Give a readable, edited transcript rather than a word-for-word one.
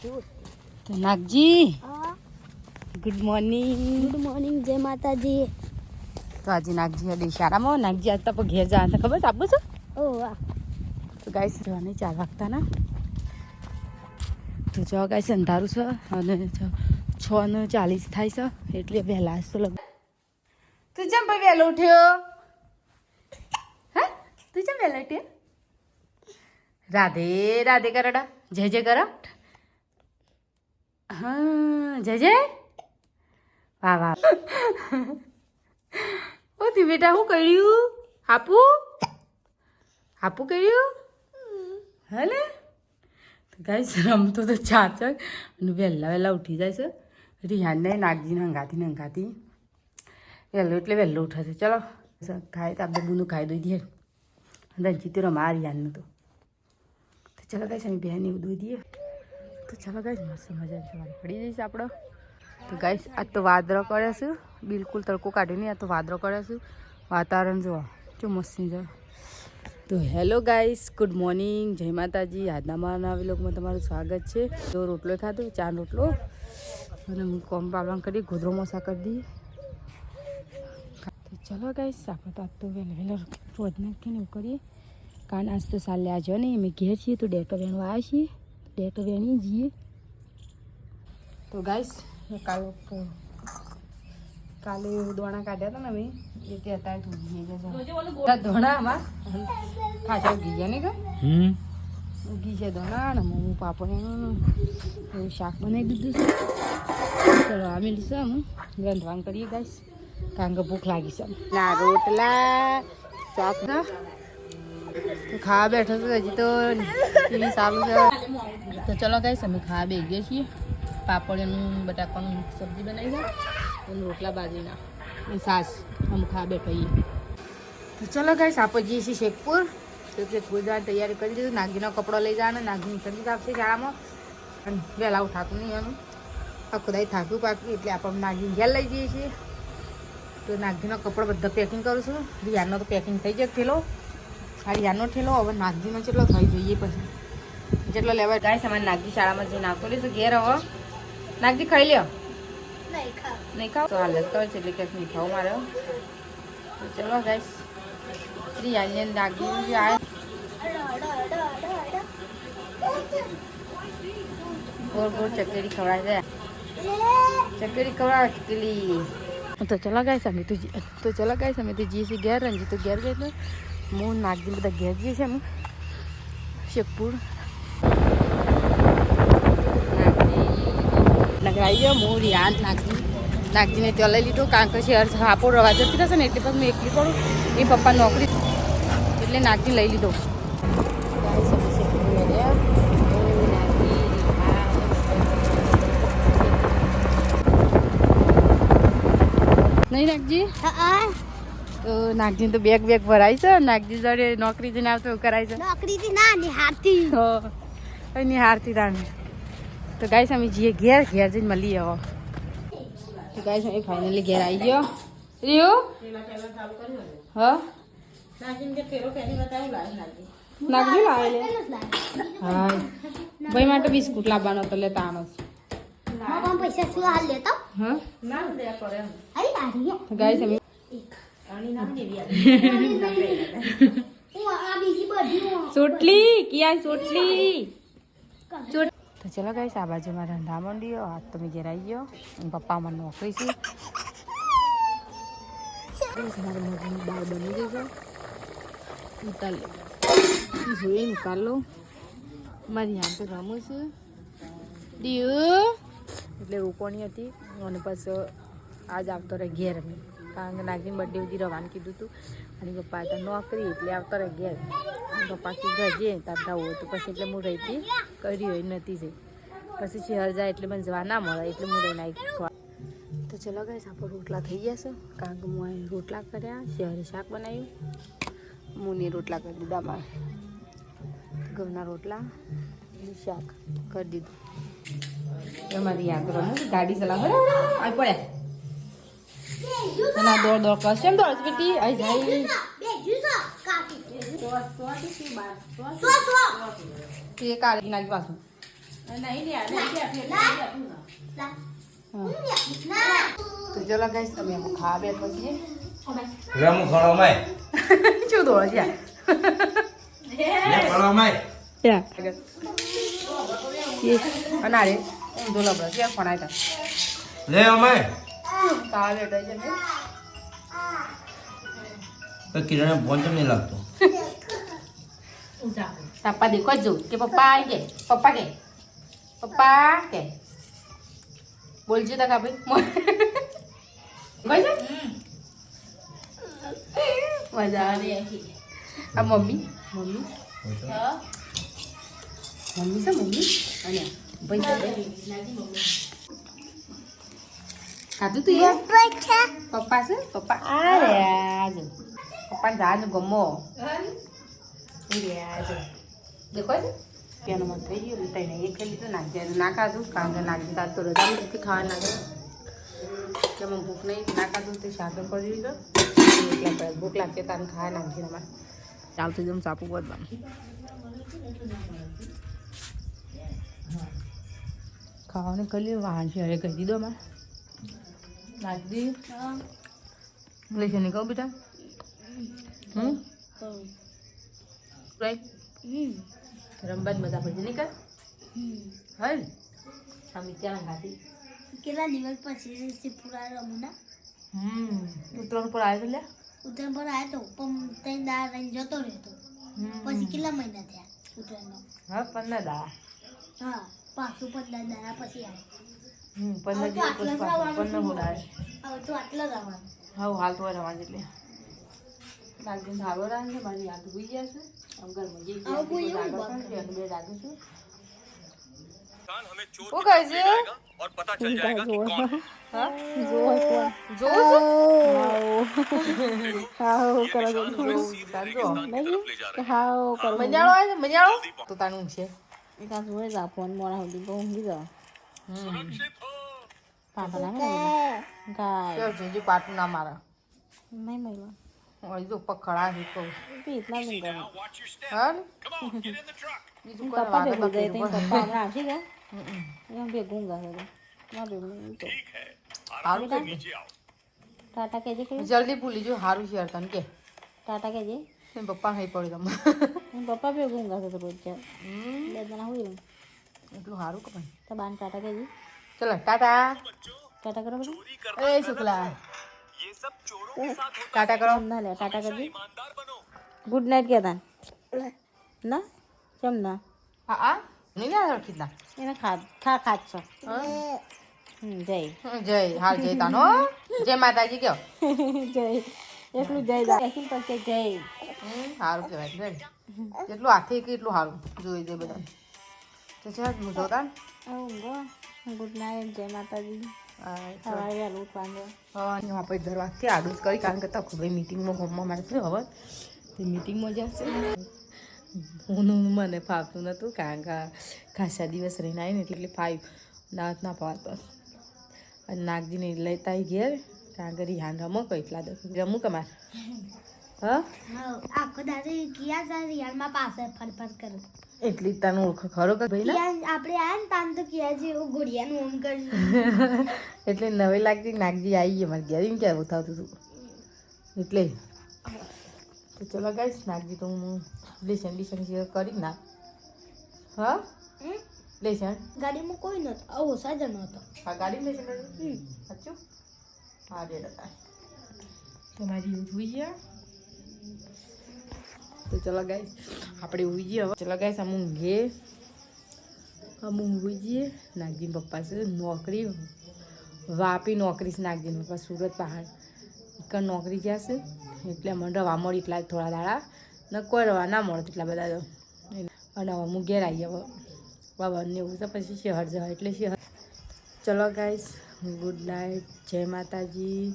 તો Nagji good morning જય માતાજી. તો આજે નાગજી હડી શાળામાં નાગજી આજ તો ઘેર જવા ખબર છે આપું છું. ઓ વાહ. તો ગાઈસ રહેવાની 4 વાગતા ના તો જો ગાઈસ અંધારું છે અને 6:40 થાય છે એટલે વહેલા તો લગ તું જેમ ભાઈ વહેલો ઉઠ્યો હા તું જેમ વહેલા ઉઠ્યો રાધે રાધે કરડા જય જય કર હા જય જય વાહ વાહ ઓ તી બેટા શું કર્યું હાપું કર્યું હલે ગાઈસ રમતો તો ચાચક અને વહેલા ઉઠી જાય છે રિહાનને નાગજીને હંગાતી વહેલો એટલે વહેલો ઉઠે છે ચલો ખાય તો આપણે બુનું ખાઈ દઈ દઈએ રંજીત રમા રિહાનનું તો ચલો ગાઈસ અમે બહેન એવું દઈ દઈએ તો ચાલો ગાઈસ મસ્ત મજા સવારે પડી જઈશ આપણો તો ગાઈસ આજ તો વાદળો કરે છે બિલકુલ તડકો કાઢ્યો નહીં આ તો વાદળો કરે છે વાતાવરણ જોવા જો મસ્ત છે તો હેલો ગાઈસ ગુડ મોર્નિંગ જય માતાજી આજના મારા વ્લોગમાં તમારું સ્વાગત છે તો રોટલો ખાધો ચા રોટલો અને હું કોમ પાલન કરી ગોદરો મોસા કરી દી તો ચલો ગાઈસ આપણે તો આજ તો વહેલા રોજ નાખીને એવું કરીએ કારણ આજ તો સાલે આજો નહીં અમે ઘેર છીએ તો ડેટો વેણવા આવ્યા છીએ ડેટો વેણી જઈએ તો ગાઈસ કાલે દોણા કાઢ્યા હતા ને અમે એટલે અત્યારે ધોઈ ગયા ધોણા આમાં ખાસા ઉગી ગયા ને ઉગી છે ધોણા ને મમ્મી પાપડનું એવું શાક બનાવી દીધું છે ચલો અમે લીધું આમ રંધવાન કરીએ ગાઈસ કારણ કે ભૂખ લાગી છે ના રોટલા શાક ના ખાવા બેઠો છું હજી તો ટીવી ચાલુ છે તો ચલો ગાઈસ અમે ખાવા બેસી ગયા છીએ પાપડનું બટાકાનું સબ્જી બનાવી છે અને રોટલા બાજરીના અને સાસ અમે ખાવા બેઠા તો ચલો ગાઈસ આપણે જઈએ છીએ શેખપુર તો શેખપુર જવાની તૈયારી કરી દીધું નાગજીનો કપડો લઈ જવાનો નાગજીની સબ્જી આપશે શાળામાં અને વહેલા ઉઠાતું નહીં એનું આખું દાઈ થાક્યું પાક્યું એટલે આપણે નાગજીને ઘેર લઈ જઈએ છીએ તો નાગજીનો કપડો બધા પેકિંગ કરું છું રિયાનો તો પેકિંગ થઈ જાય થેલો આ રિયાનો ઠેલો હવે નાગજીનો કેટલો થઈ જોઈએ પછી જેટલો લેવા ગાઈસ અમારે નાગજી શાળામાં જઈને આવતો લઈશું ઘેર હવે નાગજી ખાઈ લ્યો નહીં ખાવ તો હાલત કરે છે એટલે ક્યાંક નહીં ખાવ મારે તો ચલો ગાઈસ રિયાને નાગજી આવે ગોળ ગોળ ચકેરી ખવડાવે છે ચકેરી ખવડાવે ચકેલી તો ચલો ગાઈસ અમે તો જઈએ છીએ ઘેર રંજી તો ઘેર ગઈ તો હું નાગજી બધા ઘેર જઈએ છીએ અમે શેખપુર નગરાઈ ગયો હું રિયાન નાગજીને ત્યાં લઈ લીધો કારણ કે શહેર હાપો રવા જતી રહેશે ને એટલે પછી હું એકલી પડું એ પપ્પા નોકરી એટલે નાગજી લઈ લીધો નહીં નાગજી તો નાગજી તો બેગ ભરાય છે નાગજી જોડે નોકરી જઈને આવતો એવું કરાય છે નોકરીથી ના નિહારતી નિહારતી તાણે તો ગાઈસ અમે જઈએ ઘેર જઈને મળીએ હવે તો ગાઈસ અમે ફાઇનલી ઘેર આવી ગયો રીયો હા નાગજી લાવે હા ભાઈ માટે બિસ્કુટ લાવવાનો તો લેતા આનો પૈસા શું હાલ લેતો હા તો ગાઈસ અમે ચોટલી કિયા ચોટલી તો ચલો ગાઈસ આ બાજુ મારા રંધા માંડ્યો આજ તમે ઘેર આવી ગયો અને પપ્પા અમારે નોકરી છે મારી મગની દાળ બની ગઈ છે ઉતાર લે જોઈએ નિકાલ લો મારી યાદ તો રમું છું ડીયું એટલે રોપણી હતી અને પછી આજ આવતો રહે ઘેર અમે કારણ કે નાગીને બર્થડે સુધી રવાનું કીધું હતું અને પપ્પા હતા નોકરી એટલે આવતો રહે ઘેર પપ્પા કીધું જઈએ તારતા હોય તો પછી એટલે હું રહેતી કરી હોય નથી જઈ પછી શહેર જાય એટલે મને જવા ના મળે એટલે હું રહીને આવી તો ચલો ગાઈસ આપણે રોટલા થઈ ગયા છે કારણ કે હું અહીં રોટલા કર્યા શહેરે શાક બનાવ્યું મુની રોટલા કરી દીધા મારે ઘઉંના રોટલા અને શાક કરી દીધું અમારી યાદ રમું ગાડી ચલાવે પડે ના દોડ કર કેમ દોડ બેટી આઈ જાય એ કાઢી નાખી પાછું તો ચલો ગાઈસ તમે ખાવા બેઠો છીએ રમુ ખળો માય શું દોડો છે લે ખળો માય અનારે દોલો બસ કે ફોન આયતા લે અમાય ખાવા બેઠો છે ને તો કિરણે ફોન તો નહીં લાગતો પપ્પા દેખો જો કે પપ્પા આવી કે પપ્પા કે બોલજો તક આપણે કોઈ છે મજા આવી આ મમ્મી છે મમ્મી અને પૈસા ખાધું તું યાર પપ્પા છે પપ્પા આ રે આજ પપ્પા જાનું ગમો દેખો છે તેનું મન થઈ ગયું તઈને એક લીધું નાખી ના ખાધું કારણ કે નાખી તાર તો રજા નથી ખાવા નાખે કે મને ભૂખ નહીં ના ખાધું તે શાક કરી દીધો એટલે ભૂખ લાગશે તારે ખાવા નાખી અમારે ચાલતું જેમ સાપું બધવાનું ખાવાનું કરી વાહન છે હવે કહી દીધો અમારે નાખી દીધું લેશે નહીં કહું બેટા રાઈટ રમવા જ મજા પડશે નહીં કર હલ આમ ત્યાં ખાતી કેટલા દિવસ પછી પૂરા રમુના ઉત્તરાયણ પર આવ્યો લે ઉત્તરાયણ પર આવ્યો તો પણ ત્રણ દાડા રહીને જતો રહેતો પછી કેટલા મહિના થયા ઉત્તરાયણનો હા 15 દાડા હા પાછું 15 દાડા પછી આવે 15 દિવસ પછી પાછું 15 દાડા હવે તો આટલા રમવાનું હા હાલ તો રવા એટલે લાગીને ધાબો રાખે મારી યાદ હોઈ ગયા છે અંકલ મજી ગયા બે રાખું છું શું કહે છે और पता चल जाएगा कि कौन है। હા જો મજાળો તો તાનું છે જોજો પાટું ના મારા જો પકડા છે તો હા ને? બીજું કોઈ વાગે તો પેલું પણ. હારું છે ને? ટાટા કેજે કે જલ્દી ભૂલી જો હારું છે તને કે ટાટા કેજે પપ્પા નહીં પડે તમે પપ્પા બી ગુંગા છે રોજ બે જણા હોય ને એટલું સારું કે ભાઈ તો બાન ટાટા કેજે ચલો ટાટા ટાટા કરો બધું એ શુક્લા ટાટા કરો ના લે ટાટા કરજે ગુડ નાઇટ કહેતા ના કેમ ના હા હા નહીં ના ઓળખી ના એને ખાત છો જય જય હાલ જય તાનો જય માતાજી કયો જય એટલું જય દા એકિન પછી જય સારું કહેવાય જય જેટલું હાથે કે એટલું સારું જોઈ દે બધા તો ચાલ હું જોતા ગુડ નાઇટ જય માતાજી સવારે વહેલું ઉઠવાનું આપણે દર વાગથી આડું જ કરી કારણ કે તકો ભાઈ મિટિંગમાં હોમમાં મારે છે હવે તે મિટિંગમાં જશે હું મને ફાવતું નહોતું કારણ કે ખાસા દિવસ રહીને આવીને એટલે ફાવ દાંત ના પાવત અને નાગજીને લેતા ઘેર કારણ કે રિહાન રમો કઈ એટલા દસ રમું કે મારે હા આખો દાદા કિયા તા રિયાલમાં પાસે ફરફર કરે એટલી તને ઓળખ ખરો કે ભાઈ આપણે આયા ને તાન તો કિયા છે એવું ઘોડિયાનું ઓમ કરી એટલે નવી લાગતી નાગજી આવી ગઈ મારે ઘેર એમ ક્યાં ઉઠાવતું હતું એટલે તો ચલો ગાઈશ નાગજી તો હું લેશન કરી ના હા લેશન ગાડીમાં કોઈ નતો આવો સાજન હતો હા ગાડી લેશન સાચું હા ડેડ હતા તમારી એવું જોઈ ગયા તો ચલો ગાઈસ આપણે ઉઈ જઈએ હવે ચલો ગાઈસ અમુક ઘે ઉઈ જઈએ નાગજીન પપ્પા છે નોકરી વાપી નોકરી છે નાગજીન પપ્પા સુરત પહાડ એક નોકરી ગયા છે એટલે મને રવા મળી એટલા થોડા દાડા ને કોઈ રવા ના મળે એટલા બધા તો અને હવે હું ઘેર આવી હવે બાબાને એવું છે પછી શહેર જવા એટલે શહેર ચલો ગાઈસ ગુડ નાઇટ જય માતાજી